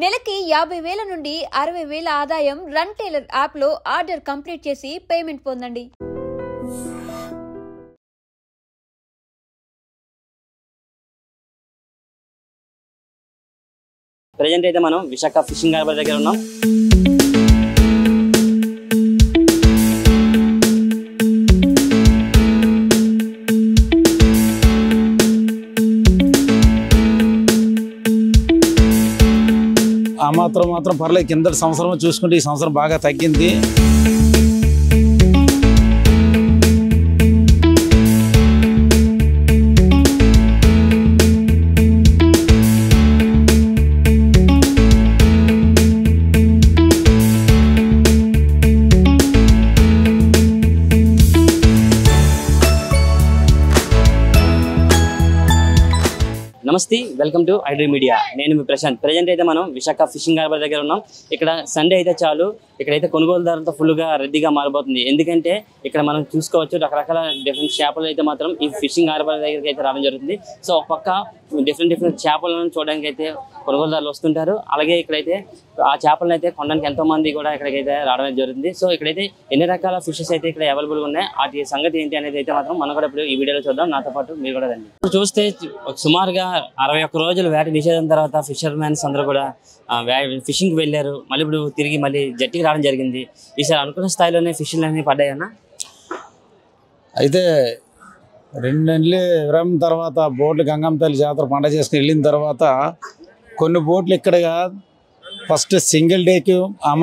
నెలకి 50,000 నుండి 60,000 ఆదాయం రన్ టైలర్ యాప్ లో ఆర్డర్ కంప్లీట్ చేసి పేమెంట్ పొందండి. ప్రెజెంట్ అయితే మనం విశాఖ ఫిషింగ్ హార్బర్ దగ్గర ఉన్నాం. మాత్రం పర్లేదు. కిందటి సంవత్సరం చూసుకుంటే ఈ సంవత్సరం బాగా తగ్గింది. నమస్తే, వెల్కమ్ టు ఐడ్రీమ్ మీడియా. నేను మీ ప్రశాంత్. ప్రజెంట్ అయితే మనం విశాఖ ఫిషింగ్ హార్బర్ దగ్గర ఉన్నాం. ఇక్కడ సండే అయితే చాలు ఇక్కడైతే కొనుగోలుదారులతో ఫుల్గా రద్దీగా మారిపోతుంది. ఎందుకంటే ఇక్కడ మనం చూసుకోవచ్చు రకరకాల డిఫరెంట్ చేపలు అయితే మాత్రం ఈ ఫిషింగ్ హార్బర్ దగ్గరికి అయితే రావడం జరుగుతుంది. సో ఒక పక్క డిఫరెంట్ చేపలను చూడడానికి అయితే కొనుగోలుదారులు వస్తుంటారు. అలాగే ఇక్కడైతే ఆ చేపలను అయితే కొనడానికి ఎంతోమంది కూడా ఇక్కడికైతే రావడం జరుగుతుంది. సో ఇక్కడైతే ఎన్ని రకాల ఫిషెస్ అయితే ఇక్కడ అవైలబుల్గా ఉన్నాయి, వాటి సంగతి ఏంటి అనేది అయితే మాత్రం మనం కూడా ఇప్పుడు ఈ వీడియోలో చూద్దాం. నాతో పాటు మీరు కూడా రండి. ఇప్పుడు చూస్తే సుమారుగా 61 రోజులు వేట నిషేధం తర్వాత ఫిషర్మెన్స్ అందరూ కూడా ఫిషింగ్కి వెళ్ళారు. మళ్ళీ ఇప్పుడు తిరిగి మళ్ళీ జట్టికి రావడం జరిగింది. ఈసారి అనుకున్న స్థాయిలోనే ఫిషింగ్లు అనేవి పడ్డాయన్నా. అయితే 2 నెలలు విరామం తర్వాత బోట్లు గంగమ్మ తల్లి జాతర పండగ చేసుకుని వెళ్ళిన తర్వాత కొన్ని బోట్లు ఇక్కడగా ఫస్ట్ సింగిల్ డేకి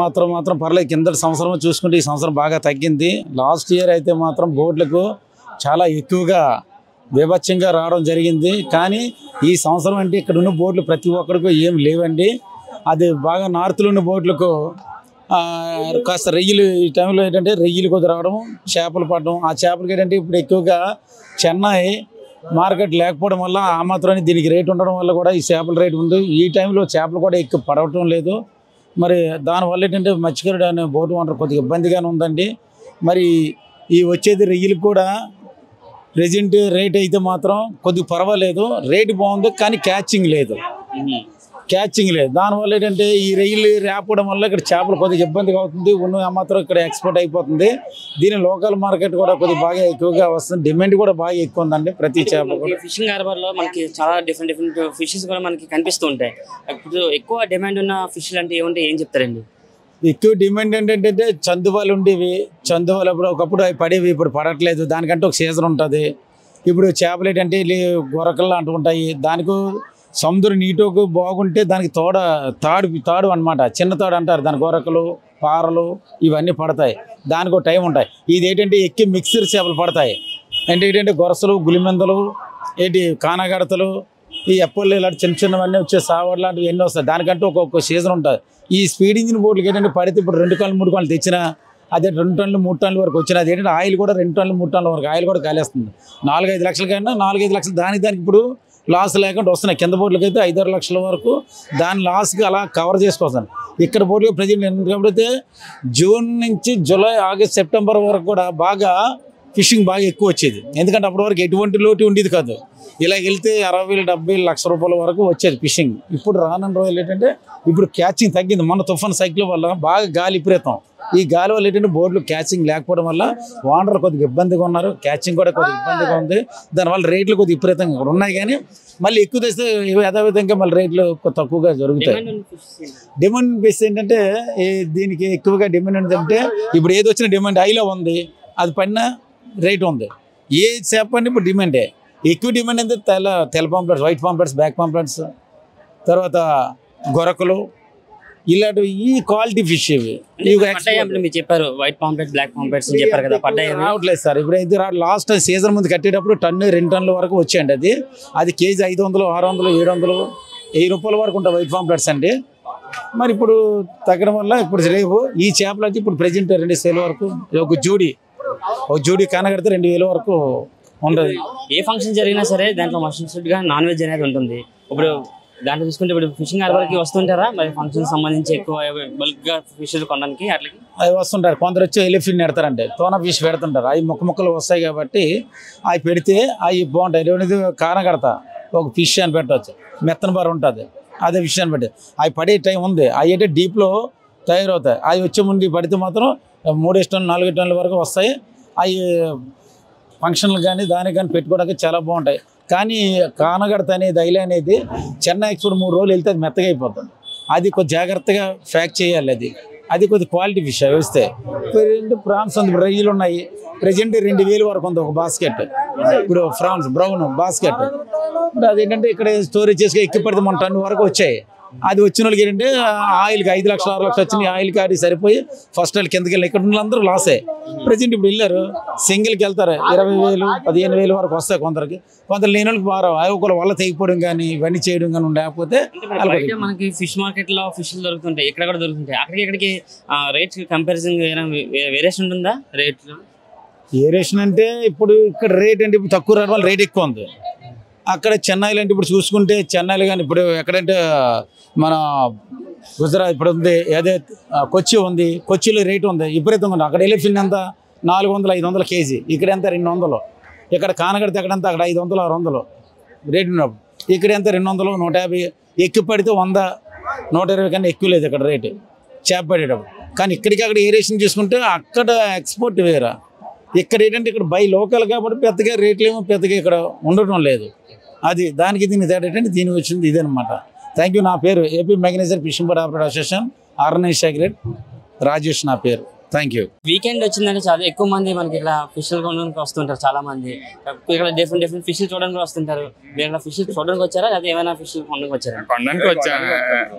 మాత్రం పర్లేదు. కిందటి సంవత్సరం చూసుకుంటే ఈ సంవత్సరం బాగా తగ్గింది. లాస్ట్ ఇయర్ అయితే మాత్రం బోట్లకు చాలా ఎక్కువగా బీభత్సంగా రావడం జరిగింది. కానీ ఈ సంవత్సరం అంటే ఇక్కడ ఉన్న బోట్లు ప్రతి ఒక్కరికి ఏం లేవండి. అది బాగా నార్త్లో ఉన్న బోట్లకు కాస్త రొయ్యలు ఈ టైంలో ఏంటంటే రొయ్యలు కొద్ది రావడం, చేపలు పడడం. ఆ చేపలకి ఏంటంటే ఇప్పుడు ఎక్కువగా చెన్నై మార్కెట్ లేకపోవడం వల్ల ఆ మాత్రమే దీనికి రేటు ఉండడం వల్ల కూడా ఈ చేపల రేటు ఉంది. ఈ టైంలో చేపలు కూడా ఎక్కువ పడవటం లేదు. మరి దానివల్ల ఏంటంటే మత్స్యకారుడు అనే బోటు ఓనర్ కొద్దిగా ఇబ్బందిగానే ఉందండి. మరి ఈ వచ్చేది రొయ్యలకు కూడా ప్రెజెంట్ రేట్ అయితే మాత్రం కొద్దిగా పర్వాలేదు, రేటు బాగుంది. కానీ క్యాచింగ్ లేదు. దానివల్ల ఏంటంటే ఈ రొయ్యలు రేపడం వల్ల ఇక్కడ చేపలు కొద్దిగా ఇబ్బందిగా అవుతుంది. ఉన్న మాత్రం ఇక్కడ ఎక్స్పోర్ట్ అయిపోతుంది. దీని లోకల్ మార్కెట్ కూడా కొద్దిగా బాగా ఎక్కువగా వస్తుంది. డిమాండ్ కూడా బాగా ఎక్కువ ఉందండి ప్రతి చేప. ఫిషింగ్ హార్బర్ లో మనకి చాలా డిఫరెంట్ ఫిషెస్ కూడా మనకి కనిపిస్తూ ఉంటాయి. ఇప్పుడు ఎక్కువ డిమాండ్ ఉన్న ఫిష్లు అంటే ఏం చెప్తారండి? ఎక్కువ డిమాండ్ ఏంటంటే చందువాలు ఉండేవి. చందువాలు అప్పుడు ఒకప్పుడు అవి పడేవి, ఇప్పుడు పడట్లేదు. దానికంటే ఒక సీజన్ ఉంటుంది. ఇప్పుడు చేపలు ఏంటంటే గొరకలు అంటూ ఉంటాయి. దానికి సముద్రం నీటికి బాగుంటే దానికి తాడు అనమాట, చిన్న తాడు అంటారు. దాని గొరకలు, పారలు ఇవన్నీ పడతాయి. దానికి ఒక టైం ఉంటాయి. ఇది ఏంటంటే ఎక్కి మిక్సర్ చేపలు పడతాయి. అంటే ఏంటంటే గొరసలు, గులిమెందలు, కానగడతలు, ఈ ఎప్పళ్ళు ఇలాంటి చిన్నవన్నీ వచ్చే సావర్ లాంటివి ఎన్ని వస్తాయి. దానికంటే ఒక్కొక్క సీజన్ ఉంటుంది. ఈ స్పీడ్ ఇంజిన్ బోట్లకి ఏంటంటే పడితే ఇప్పుడు 2 టన్నులు 3 టన్నులు తెచ్చినా అదే 2 టన్నులు 3 టన్నుల వరకు వచ్చినా అది ఏంటంటే ఆయిల్ కూడా 2 టన్నులు 3 టన్నుల వరకు ఆయిల్ కూడా కాలేస్తుంది. 4-5 లక్షల కన్నా 4-5 లక్షలు దానికి ఇప్పుడు లాస్ లేకుండా వస్తున్నాయి. కింద బోట్లకి అయితే 5-6 లక్షల వరకు దాని లాస్కి అలా కవర్ చేసుకొస్తాను. ఇక్కడ బోట్లు ప్రజెంట్ ఎందుకంటే జూన్ నుంచి జూలై, ఆగస్ట్, సెప్టెంబర్ వరకు కూడా బాగా ఫిషింగ్ బాగా ఎక్కువ వచ్చేది. ఎందుకంటే అప్పటి వరకు ఎటువంటి లోటు ఉండేది కాదు. ఇలా వెళ్తే 60,000-70,000 లక్ష రూపాయల వరకు వచ్చేది ఫిషింగ్. ఇప్పుడు రానున్న రోజులు ఏంటంటే ఇప్పుడు క్యాచింగ్ తగ్గింది. మొన్న తుఫాన్ సైకిల్ వల్ల బాగా గాలి విపరీతం. ఈ గాలి వల్ల ఏంటంటే బోర్డులు క్యాచింగ్ లేకపోవడం వల్ల ఓనర్ కొద్దిగా ఇబ్బందిగా ఉన్నారు. క్యాచింగ్ కూడా కొద్దిగా ఇబ్బందిగా ఉంది. దానివల్ల రేట్లు కొద్దిగా విపరీతంగా ఇక్కడ ఉన్నాయి. కానీ మళ్ళీ ఎక్కువ తెస్తే యథావిధంగా మళ్ళీ రేట్లు తక్కువగా జరుగుతాయి. డిమాండ్ బేస్ ఏంటంటే దీనికి ఎక్కువగా డిమాండ్ ఏంటంటే ఇప్పుడు ఏది వచ్చిన డిమాండ్ హైలో ఉంది. అది పడిన రేట్ ఉంది. ఏ చేప అంటే ఇప్పుడు డిమాండే. ఎక్కువ డిమాండ్ అంటే తెల్ల pamphlets, white pamphlets, black pamphlets, తర్వాత గొరకలు, ఇలాంటివి ఈ క్వాలిటీ ఫిష్ ఇవి చెప్పారు. వైట్ పాంప్లెట్, బ్లాక్ పాంప్లెట్స్ చెప్పారు కదా, పడ్డాయి రావట్లేదు సార్. ఇప్పుడు అయితే లాస్ట్ సీజన్ ముందు కట్టేటప్పుడు 1-2 టన్నుల వరకు వచ్చాయండి. అది కేజీ 500, 600, 700, 1000 రూపాయల వరకు ఉంటాయి వైట్ పాంప్లెట్స్ అండి. మరి ఇప్పుడు తగ్గడం వల్ల ఇప్పుడు రేపు ఈ చేపలు అయితే ఇప్పుడు ప్రెజెంట్ 2,000 వరకు ఒక జోడీ కానగడితే 2,000 వరకు ఉంటుంది. ఏ ఫంక్షన్ జరిగినా సరే దాంట్లో మస్ట్గా నాన్ వెజ్ అనేది ఉంటుంది. ఇప్పుడు దాంట్లో చూసుకుంటే ఇప్పుడు ఫిషింగ్ హార్బర్కి వస్తుంటారా మరి ఫంక్షన్ సంబంధించి ఎక్కువ బల్క్గా ఫిష్లు కొనడానికి? అట్లకి అవి వస్తుంటారు. కొందరు వచ్చి ఎలిఫిన్ పెడతారంటే తోన ఫిష్ పెడుతుంటారు. అవి ముక్కలు వస్తాయి కాబట్టి అవి పెడితే అవి బాగుంటాయి. కానగడత ఒక ఫిష్ అని పెట్టవచ్చు. మెత్తన బార్ ఉంటుంది. అదే విషయాన్ని బట్టి అవి పడే టైం ఉంది. అవి అయితే డీప్లో తయారవుతాయి. అవి వచ్చే ముందు పడితే మాత్రం 3 టన్నులు 4 టన్నుల వరకు వస్తాయి. అవి ఫంక్షన్లు కానీ దానికి కానీ పెట్టుకోవడానికి చాలా బాగుంటాయి. కానీ కానగడత అనేది ఐల అనేది చెన్నై ఎక్స్పోర్ట్ 3 రోజులు వెళ్తే అది మెత్తగా అయిపోతుంది. అది కొద్ది జాగ్రత్తగా ప్యాక్ చేయాలి. అది కొద్ది క్వాలిటీ ఫిష్ వేస్తే. ప్రాన్స్ ఉంది, రొయ్యలు ఉన్నాయి. ప్రజెంట్ 2000 వరకు ఉంది ఒక బాస్కెట్. ఇప్పుడు ఫ్రాన్స్ బ్రౌన్ బాస్కెట్ అదేంటంటే ఇక్కడ స్టోరేజ్ చేసుకుని ఎక్కి పడితే మన టన్ను వరకు వచ్చాయి. అది వచ్చిన వాళ్ళకి ఏంటంటే ఆయిల్కి 5 లక్షలు 6 లక్షలు వచ్చినాయి. ఆయిల్కి అది సరిపోయి ఫస్ట్ వాళ్ళు కిందకి వెళ్ళి ఇక్కడ ఉన్న అందరూ లాసే. ప్రజెంట్ ఇప్పుడు వెళ్ళారు సింగిల్కి వెళ్తారు 20,000 15,000 వరకు వస్తాయి కొందరికి. కొందరు లేని వాళ్ళకి బాగా ఒకరు వల్ల తెగిపోవడం కానీ ఇవన్నీ చేయడం కానీ లేకపోతే మనకి ఫిష్ మార్కెట్ లో ఫిష్లు దొరుకుతుంటాయి, ఇక్కడ కూడా దొరుకుతుంటాయి. అక్కడికి ఇక్కడికి రేట్స్ కంపారిజన్ వేరియేషన్ ఉంటుందా? రేట్ వేరియేషన్ అంటే ఇప్పుడు ఇక్కడ రేట్ అంటే ఇప్పుడు తక్కువ రేట్ వల్ల రేట్ ఎక్కువ ఉంది. అక్కడ చెన్నైలో అంటే ఇప్పుడు చూసుకుంటే చెన్నైలో కానీ ఇప్పుడు ఎక్కడంటే మన గుజరాత్ ఇప్పుడు ఉంది, అదే కొచ్చి ఉంది. కొచ్చిలో రేటు ఉంది విపరీతంగా ఉంది. అక్కడ ఎలిఫిన్ ఎంత 400-500 కేజీ, ఇక్కడ ఎంత 200. ఇక్కడ కానగడితే ఎక్కడంతా అక్కడ 500 600 రేటు ఉన్నప్పుడు ఇక్కడ ఎంత 200 150. ఎక్కువ పడితే 100 120 కన్నా ఎక్కువ లేదు ఇక్కడ రేటు చేప పడేటప్పుడు. కానీ ఇక్కడికి అక్కడ ఏరియేషన్ చూసుకుంటే అక్కడ ఎక్స్పోర్ట్ వేరా. ఇక్కడ ఏంటంటే ఇక్కడ బై లోకల్ కాబట్టి పెద్దగా రేట్లు ఏమో పెద్దగా ఇక్కడ ఉండటం లేదు. అది దానికి దీనికి తేడా ఏంటంటే దీనికి వచ్చింది ఇదనమాట. Thank you. నా పేరు AP mechanised fishing boat operator association organise secretary Rajesh నా పేరు. Thank you. వీకెండ్ వచ్చిందంటే చాలా ఎక్కువ మంది మనకి ఇక్కడ ఫిష్లు కొనడానికి వస్తుంటారు. చాలా మంది ఇక్కడ డిఫరెంట్ ఫిష్లు చూడడానికి వస్తుంటారు. మీరు ఇక్కడ ఫిష్ చూడడానికి వచ్చారా లేదా ఏమైనా ఫిష్ కొనడానికి వచ్చారా? కొనడానికి వచ్చాను,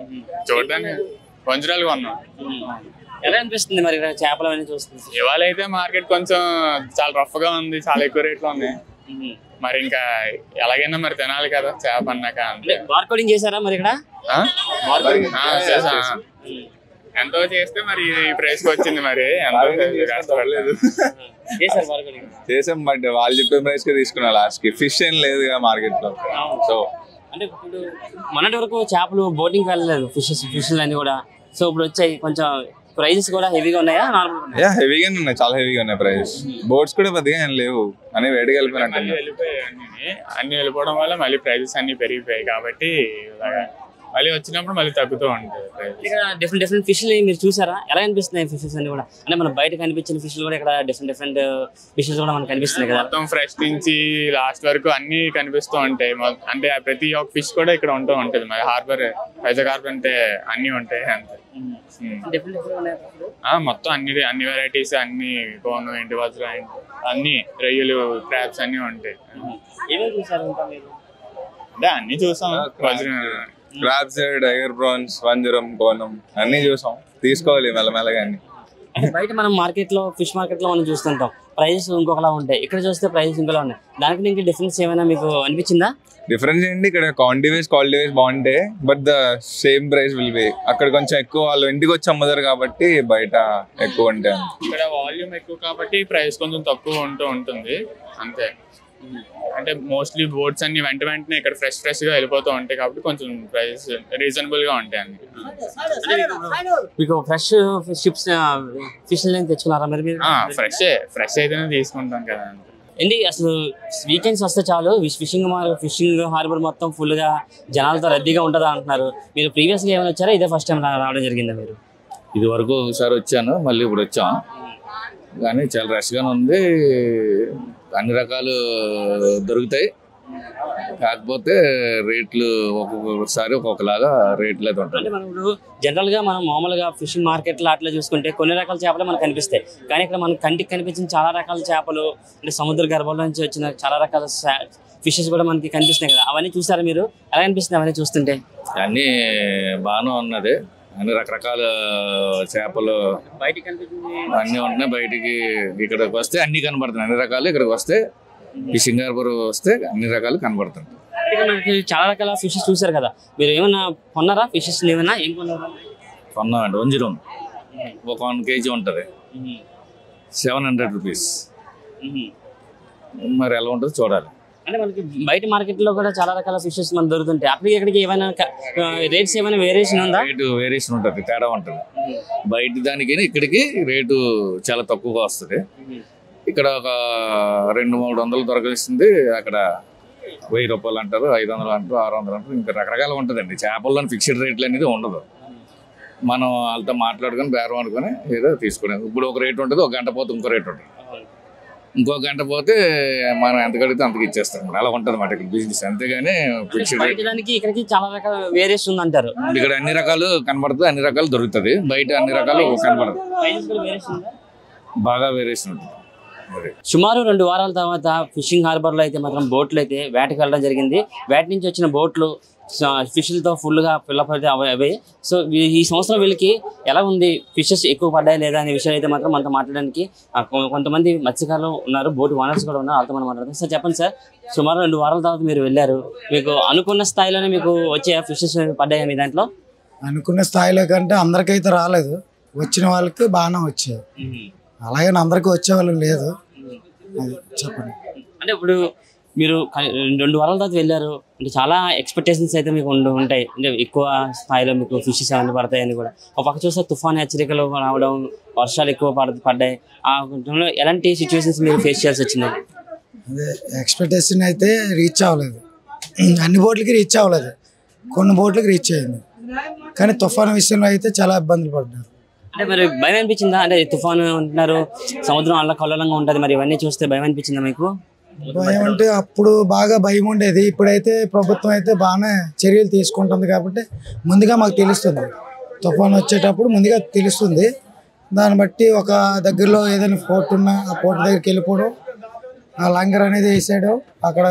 చూడడానికి వంజరాలు కొన్నాం. ఎలా అనిపిస్తుంది మరి ఇక్కడ చేపలు అవన్నీ చూస్తుంది? ఇవాళ అయితే మార్కెట్ కొంచెం చాలా రఫ్ గా ఉంది, చాలా ఎక్కువ రేట్లో ఉన్నాయి. మరి ఇంకా ఎలాగైనా మరి తినాలి కదా చేప అన్నాక. బార్కోడింగ్ చేశారా మరి ఇక్కడ? ఎంతో చేస్తే మరి ఈ ప్రైస్ కి వచ్చింది. మరి చేసాం బట్ వాళ్ళు చెప్పే ప్రైస్ కి తీసుకున్నా లాస్ట్ కి. ఫిష్ ఏం లేదు మార్కెట్ లో. సో అంటే ఇప్పుడు మొన్నటి వరకు చేపలు బోటింగ్ వెళ్ళలేదు ఫిషెస్ అన్ని కూడా. సో ఇప్పుడు వచ్చాయి కొంచెం ప్రైజెస్ కూడా హెవీగా ఉన్నాయా? యా హెవీగానే ఉన్నాయి, చాలా హెవీగా ఉన్నాయి ప్రైస్. బోట్స్ కూడా పెద్దగా ఏం లేవు అని వేడిగా వెళ్ళిపోయినట్టు అన్ని వెళ్ళిపోవడం వల్ల మళ్ళీ ప్రైజెస్ అన్ని పెరిగిపోయాయి. కాబట్టి మళ్ళీ వచ్చినప్పుడు మళ్ళీ తగ్గుతూ ఉంటుంది. ఇక్కడ డిఫరెంట్ ఫిష్లు మీరు చూసారా? ఎలా అనిపిస్తున్నాయి ఫిషెస్ అన్ని కూడా? అంటే మన బయట కనిపించిన ఫిష్లు కూడా ఇక్కడ డిఫరెంట్ ఫిషెస్ కూడా మనకు కనిపిస్తున్నాయి కదా. మొత్తం ఫ్రెష్ నుంచి లాస్ట్ వరకు అన్ని కనిపిస్తూ ఉంటాయి. అంటే ప్రతి ఒక్క ఫిష్ కూడా ఇక్కడ ఉంటూ ఉంటుంది. మరి హార్బర్ వైజాగ్ హార్బర్ అంటే అన్ని ఉంటాయి అంతే. మొత్తం అన్ని వెరైటీస్ అన్ని కోను ఏంటి వజ్ర అన్ని రొయ్యలు క్రాబ్స్ అన్ని ఉంటాయి. అంటే అన్ని చూసాం. క్రాబ్స్, టైగర్ ప్రాన్స్, వంజరం, కోనం అన్ని చూసాం. తీసుకోవాలి మెల్లమెల్లగా అన్ని. బయట మనం మార్కెట్ లో ఫిష్ మార్కెట్ లో మనం చూస్తుంటాం ప్రైజెస్ ఇంకొకలా ఉంటాయి, ఇక్కడ చూస్తే ప్రైజెస్ ఇంకోలా ఉన్నాయి. దానికి దీనికి డిఫరెన్స్ ఏమైనా మీకు అనిపించిందా? డిఫరెన్స్ ఏంటి, ఇక్కడ క్వాంటిటీ వైజ్ క్వాలిటీ వైజ్ బాగుంటాయి but the same price will be. అక్కడ కొంచెం ఎక్కువ వాళ్ళు ఇంటికి వచ్చి అమ్ముతారు కాబట్టి బయట ఎక్కువ ఉంటాయి. ఇక్కడ వాల్యూమ్ ఎక్కువ కాబట్టి ప్రైస్ కొంచెం తక్కువ ఉంటుంది అంతే. అంటే మోస్ట్లీ బోట్స్ అన్ని వెంటనే ఇక్కడ ఫ్రెష్ గా వెళ్ళిపోతూ ఉంటాయి కాబట్టి కొంచెం ప్రైస్ రీజనబుల్ గా ఉంటాయి అన్ని. మీకు ఫ్రెష్ ఫిష్ తెచ్చుకున్నారా మరి? ఫ్రెష్ అయితేనే తీసుకుంటాం కదా. ఏంటి అసలు వీకెండ్స్ వస్తే చాలు ఫిషింగ్ హార్బర్ మొత్తం ఫుల్ గా జనాలతో రద్దీగా ఉంటుందా అంటున్నారు. మీరు ప్రీవియస్ గా ఏమైనా వచ్చారా? ఇదే ఫస్ట్ టైం రావడం జరిగిందా మీరు? ఇది వరకు ఒకసారి వచ్చాను, మళ్ళీ ఇప్పుడు వచ్చాం. కానీ చాలా రష్గానే ఉంది, అన్ని రకాలు దొరుకుతాయి. కాకపోతే రేట్లు ఒక్కొక్కసారి ఒక్కొక్కలాగా రేట్లు అయితే ఉంటాయి. అంటే మనం ఇప్పుడు జనరల్ గా మనం మామూలుగా ఫిషింగ్ మార్కెట్ లో అట్లా చూసుకుంటే కొన్ని రకాల చేపలు మనకు కనిపిస్తాయి. కానీ ఇక్కడ మనకు కంటికి కనిపించిన చాలా రకాల చేపలు అంటే సముద్ర గర్భంలో నుంచి వచ్చిన చాలా రకాల ఫిషెస్ కూడా మనకి కనిపిస్తున్నాయి కదా. అవన్నీ చూసారా మీరు? ఎలా అనిపిస్తుంది అవన్నీ చూస్తుంటే? అన్నీ బాగానే ఉన్నది, అన్ని రకరకాల చేపలు అన్నీ ఉంటున్నాయి. బయటికి ఇక్కడికి వస్తే అన్ని కనబడుతున్నాయి, అన్ని రకాలు ఇక్కడికి వస్తే ఫిషింగ్ హార్బర్ వస్తే అన్ని రకాలు కనబడుతుంది. చాలా రకాల ఫిషెస్ చూసారు కదా, మీరు ఏమన్నా కొన్నారా ఫిషెస్? ఏమన్నా ఏం కొన్నారా? కొన్నామండి. వంజరం ఒక 1 kg ఉంటుంది, 700 రూపీస్. మరి ఎలా ఉంటుందో చూడాలి. అంటే మనకి బయట మార్కెట్ లో కూడా చాలా రకాల ఫిషెస్ మనకు దొరుకుతుంటాయి. అక్కడికి ఇక్కడికి ఏమైనా రేట్స్ ఏమైనా వేరియేషన్ ఉందా? రేటు వేరియేషన్ ఉంటుంది, తేడా ఉంటుంది. బయట దానికి ఇక్కడికి రేటు చాలా తక్కువగా వస్తుంది. ఇక్కడ ఒక 200-300 దొరకస్తుంది, అక్కడ రూపాయలు అంటారు, 500 అంటారు, 600 అంటారు, ఇంకా రకరకాలు ఉంటుందండి. చేపల్లోని ఫిక్స్డ్ రేట్లు అనేది ఉండదు. మనం వాళ్ళతో మాట్లాడుకొని బేరం అనుకుని ఏదో తీసుకునేది. ఇప్పుడు ఒక రేట్ ఉంటుంది, ఒక గంట పోతే ఇంకో రేట్ ఉంటుంది, ఇంకో గంట పోతే మనం ఎంత కడిగితే అంతకు ఇచ్చేస్తాం. అలా ఉంటుంది అన్నమాట ఇక్కడ బిజినెస్. అంతేగాని ఫిక్స్డ్ రేట్ ఇక్కడికి చాలా రకాల వేరియేషన్ ఉంది అంటారు. ఇక్కడ అన్ని రకాలు కనబడుతుంది, అన్ని రకాలు దొరుకుతుంది. బయట అన్ని రకాలు కనబడదు, బాగా వేరియేషన్ ఉంటుంది. సుమారు 2 వారాల తర్వాత ఫిషింగ్ హార్బర్లో అయితే మాత్రం బోట్లు అయితే వేటకి వెళ్ళడం జరిగింది. వేట నుంచి వచ్చిన బోట్లు ఫిష్లతో ఫుల్గా ఫిల్అప్ అయితే అవి. సో ఈ సంవత్సరం వీళ్ళకి ఎలా ఉంది, ఫిషెస్ ఎక్కువ పడ్డాయి లేదా అనే విషయాలు అయితే మాత్రం మనతో మాట్లాడడానికి కొంతమంది మత్స్యకారులు ఉన్నారు, బోట్ ఓనర్స్ కూడా ఉన్నారు, వాళ్ళతో మనం మాట్లాడతాం. సార్ చెప్పండి సార్, సుమారు 2 వారాల తర్వాత మీరు వెళ్ళారు, మీకు అనుకున్న స్థాయిలోనే మీకు వచ్చే ఫిషెస్ పడ్డాయి మీ దాంట్లో? అనుకున్న స్థాయిలో కంటే అందరికైతే రాలేదు, వచ్చిన వాళ్ళకి బాగానే వచ్చాయి. అలాగే అందరికీ వచ్చేవాళ్ళు లేదు. అది చెప్పండి. అంటే ఇప్పుడు మీరు 2 వారాల తర్వాత వెళ్ళారు అంటే చాలా ఎక్స్పెక్టేషన్స్ అయితే మీకు ఉంటాయి, అంటే ఎక్కువ స్థాయిలో మీకు ఫిషెస్ ఏమైనా పడతాయని కూడా. ఒక పక్క చూస్తే తుఫాను హెచ్చరికలు రావడం, వర్షాలు ఎక్కువ పడ్డాయి. ఆ టైంలో ఎలాంటి సిచ్యువేషన్స్ మీరు ఫేస్ చేయాల్సి వచ్చింది? అదే ఎక్స్పెక్టేషన్ అయితే రీచ్ అవ్వలేదు, అన్ని బోట్లకి రీచ్ అవ్వలేదు, కొన్ని బోట్లకి రీచ్ అయింది. కానీ తుఫాను విషయంలో అయితే చాలా ఇబ్బందులు పడ్డారు. అంటే మరి భయం అనిపించిందా? అంటే తుఫాను అంటున్నారు, సముద్రం అల్ల కల్లోలంగా ఉంటుంది, మరి ఇవన్నీ చూస్తే భయం అనిపించిందా మీకు? భయం అంటే అప్పుడు బాగా భయం ఉండేది, ఇప్పుడైతే ప్రభుత్వం అయితే బాగానే చర్యలు తీసుకుంటుంది కాబట్టి ముందుగా మాకు తెలుస్తుంది. తుఫాను వచ్చేటప్పుడు ముందుగా తెలుస్తుంది, దాన్ని బట్టి ఒక దగ్గరలో ఏదైనా పోర్ట్ ఉన్నా ఆ పోర్ట్ దగ్గరికి వెళ్ళిపోవడం, ఆ లంగర్ అనేది వేసాడు, అక్కడ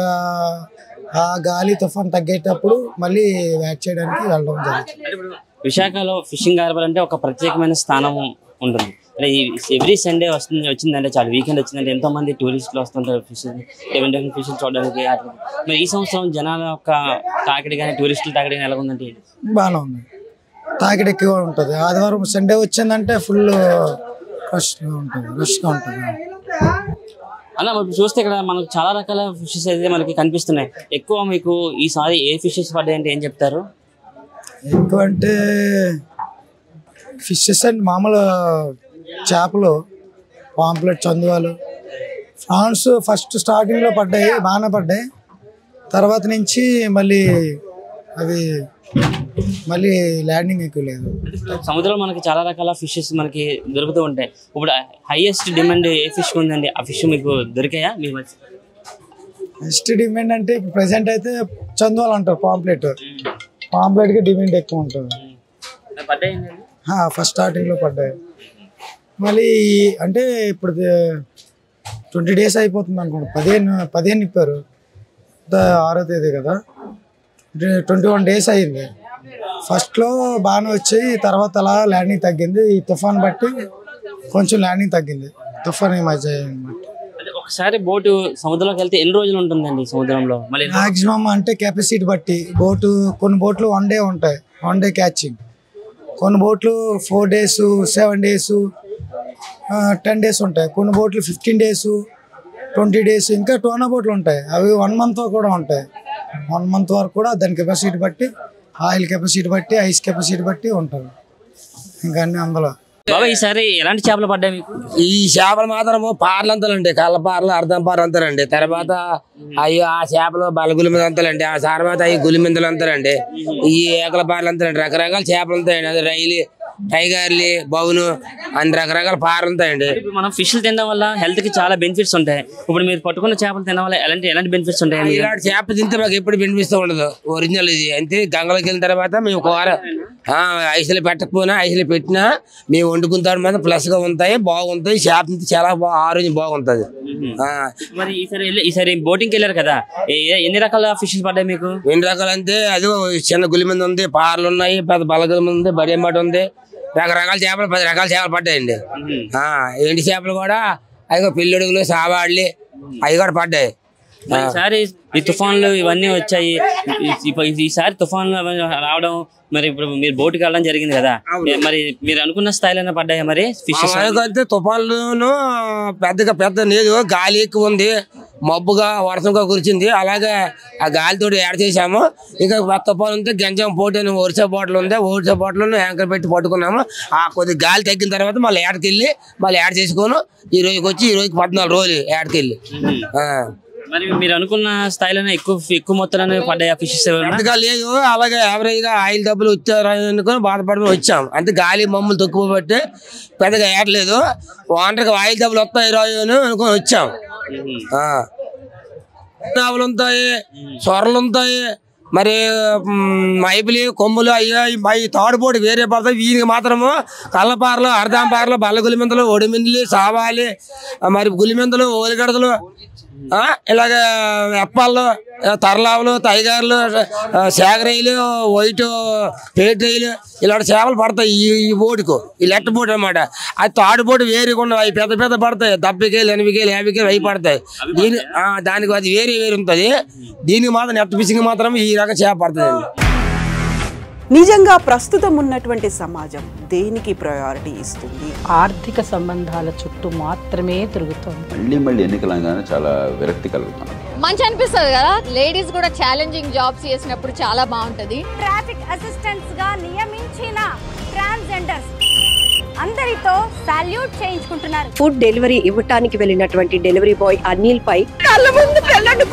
ఆ గాలి తుఫాను తగ్గేటప్పుడు మళ్ళీ వ్యాక్ చేయడానికి వెళ్ళడం జరుగుతుంది. విశాఖలో ఫిషింగ్ హార్బర్ అంటే ఒక ప్రత్యేకమైన స్థానం ఉంటుంది. అంటే ఎవ్రీ సండే వచ్చిందంటే చాలా, వీకెండ్ వచ్చిందంటే ఎంతో మంది టూరిస్టులు వస్తుంటారు డిఫరెంట్ ఫిష్ చూడడానికి. మరి ఈ సంవత్సరం జనాల యొక్క తాకిడి కానీ టూరిస్టులు తాకిడి కానీ ఎలా ఉందంటే? బాగానే ఉంది, తాకిడి ఎక్కువ ఉంటుంది. ఆదివారం సండే వచ్చిందంటే ఫుల్ రష్గా ఉంటుంది. అలా మనం చూస్తే ఇక్కడ మనకు చాలా రకాల ఫిషెస్ అయితే మనకి కనిపిస్తున్నాయి. ఎక్కువ మీకు ఈసారి ఏ ఫిషెస్ పడ్డాయి అంటే ఏం చెప్తారు? ఎక్కువ అంటే ఫిషెస్ అండ్ మామూలు చేపలు, పాంప్లెట్, చందువాలు, ఫ్రాన్స్ ఫస్ట్ స్టార్టింగ్లో పడ్డాయి, బాగానే పడ్డాయి. తర్వాత నుంచి మళ్ళీ అవి మళ్ళీ ల్యాండింగ్ ఎక్కువ లేదు. సముద్రంలో మనకి చాలా రకాల ఫిషెస్ మనకి దొరుకుతూ ఉంటాయి. ఇప్పుడు హైయెస్ట్ డిమాండ్ ఏ ఫిష్ ఉందండి? ఆ ఫిష్ మీకు దొరికాయా? మీ హైయెస్ట్ డిమాండ్ అంటే ఇప్పుడు ప్రెసెంట్ అయితే చందువాలు అంటారు, పాంప్లెట్కి డిమాండ్ ఎక్కువ ఉంటుంది. ఫస్ట్ స్టార్టింగ్లో పడ్డాయి, మళ్ళీ అంటే ఇప్పుడు 20 days అయిపోతుంది అనుకోండి, 15 ఇప్పారు, 6వ తేదీ కదా, 21 days అయింది. ఫస్ట్లో బాగానే వచ్చాయి, తర్వాత అలా ల్యాండింగ్ తగ్గింది. ఈ తుఫాన్ బట్టి కొంచెం ల్యాండింగ్ తగ్గింది, తుఫాన్ ఈ మధ్య బట్టి. ఒకసారి బోటు సముద్రంలోకి వెళ్తే ఎన్ని రోజులు ఉంటుందండి సముద్రంలో? మాక్సిమం అంటే కెపాసిటీ బట్టి బోటు, కొన్ని బోట్లు 1 day ఉంటాయి, 1 day క్యాచింగ్. కొన్ని బోట్లు 4 days, 7 days, 10 days ఉంటాయి. కొన్ని బోట్లు 15 days, 20 days, ఇంకా టోనా బోట్లు ఉంటాయి, అవి 1 month కూడా ఉంటాయి. 1 month వరకు కూడా దాని కెపాసిటీ బట్టి, ఆయిల్ కెపాసిటీ బట్టి, ఐస్ కెపాసిటీ బట్టి ఉంటుంది. ఇంకా అన్ని అందులో. బాబా ఈసారి ఎలాంటి చేపలు పడ్డాయి మీకు? ఈ చేపలు మాత్రము పార్లంతలండి, కళ్ళపార్లు, అర్థం పార్లు అంతారండి. తర్వాత అవి ఆ చేపలు బలగులిమింద అంతలండి, ఆ తర్వాత అవి గులిమిందలు అంతారండి, ఈ ఏకల పార్లు అంతారండి. రకరకాల చేపలు ఉంటాయండి, అది రైలు, టైగర్లు, బౌను, అన్ని రకరకాల పార్లు ఉంటాయండి. మనం ఫిష్లు తినడం వల్ల హెల్త్ కి చాలా బెనిఫిట్స్ ఉంటాయి. ఇప్పుడు మీరు పట్టుకున్న చేపలు తినడం వల్ల ఎలాంటి బెనిఫిట్స్ ఉంటాయి? ఇలాంటి చేప తింటే మాకు ఎప్పుడు బెనిఫిట్స్ ఉండదు, ఒరిజినల్ ఇది. అంతే గంగలోకి వెళ్ళిన తర్వాత మేము కూర ఐసులు పెట్టకపోయినా, ఐసులు పెట్టినా మేము వండుకుంటాం మీద ప్లస్ గా ఉంటాయి, బాగుంటాయి. చేప తింటే చాలా ఆరోగ్యం బాగుంటది. మరి ఈసారి బోటింగ్ వెళ్ళారు కదా, ఎన్ని రకాల ఫిషెస్ పడ్డాయి మీకు? ఎన్ని రకాలు అంటే అది చిన్న గులి మీద ఉంది, పార్లు ఉన్నాయి, పెద్ద బలగుల మీద ఉంది, బడియంబాటు ఉంది, రకరకాల చేపలు 10 రకాల చేపలు పడ్డాయండి. ఎండి చేపలు కూడా అవి పిల్లడుగులు, సావాళ్ళు అవి కూడా పడ్డాయి. ఈసారి ఈ తుఫాన్లు ఇవన్నీ వచ్చాయి, ఈసారి తుఫాన్లు రావడం, మరి ఇప్పుడు మీరు బోటుకి వెళ్ళడం జరిగింది కదా, మరి మీరు అనుకున్న స్థాయిలో పడ్డాయి మరి ఫిషెస్? అయితే తుఫాన్లు పెద్ద లేదు, గాలి ఎక్కువ ఉంది, మబ్బుగా వర్షంగా కురిచింది. అలాగే ఆ గాలితో యాడ్ చేసాము. ఇంకా తుఫాన్ ఉంటే గంజం పోటీ ఒరిసే బాటిల్ ఉంది, ఒరిసే బాటిల్ యాంకర్ పెట్టి పట్టుకున్నాము. ఆ కొద్ది గాలి తగ్గిన తర్వాత మళ్ళీ యాడ్కి వెళ్ళి మళ్ళీ యాడ్ చేసుకోను. ఈ రోజుకి వచ్చి ఈ రోజుకి 14 రోజులు యాడ్కి వెళ్ళి. మరి మీరు అనుకున్న స్థాయిలోనే ఎక్కువ మొత్తంలోనే పడ్డాయి ఫిషెస్? అంతగా లేదు, అలాగే యావరేజ్ గా ఆయిల్ డబ్బులు వచ్చారు అనుకుని బాధపడి వచ్చాం. అంతే గాలి మమ్మల్ని తక్కువ బట్టి పెద్దగా ఏటలేదు. వాంటర్కి ఆయిల్ డబ్బులు వస్తాయి అనుకుని వచ్చాం. నావలు ఉంటాయి, సొరలు ఉంటాయి, మరి మైపులి కొమ్ములు అవి తాడుపోటు వేరే పడతాయి. వీరికి మాత్రము కళ్ళపారలు, అర్ధాంపారలు, బల్ల గులిమెంతలు, ఒడిమిందులు, సావాలి, మరి గులిమెంతలు, ఓలిగడతలు, ఇలాగ ఎప్పాలు, తర్లావులు, టైగర్లు, శాగరైలు, వైట్ పేటరైలు ఇలాంటి చేపలు పడతాయి ఈ బోటుకు. ఈ లెట్ట బోటు అనమాట. అది తాడుబోటు వేరుగా ఉన్నాయి, అవి పెద్ద పెద్ద పడతాయి. 70 80 50 అవి పడతాయి. దానికి అది వేరే ఉంటుంది. దీనికి మాత్రం నెట్ ఫిషింగ్ మాత్రం ఈ రకం చేప పడుతుంది. నిజంగా ప్రస్తుతం ఉన్నటువంటి సమాజం దేనికి ప్రయారిటీ ఇస్తుంది? ఆర్థిక సంబంధాల చుట్టూ మాత్రమే తిరుగుతుంది. మళ్ళీ ఎన్నికలంగానే చాలా విరక్తి కలుగుతాం. మంచి అనిపిస్తుంది కదా, లేడీస్ కూడా ఛాలెంజింగ్ జాబ్స్ చేసినప్పుడు చాలా బాగుంటది. ట్రాఫిక్ అసిస్టెంట్స్ గా నియమించిన ట్రాన్స్జెండర్స్ అందరితో సాల్యూట్ చేయించుకుంటున్నారు. ఫుడ్ డెలివరీ ఇవ్వటానికి వెళ్ళినటువంటి డెలివరీ బాయ్ అనిల్ పై కళ్ళ ముందు పెళ్ళండి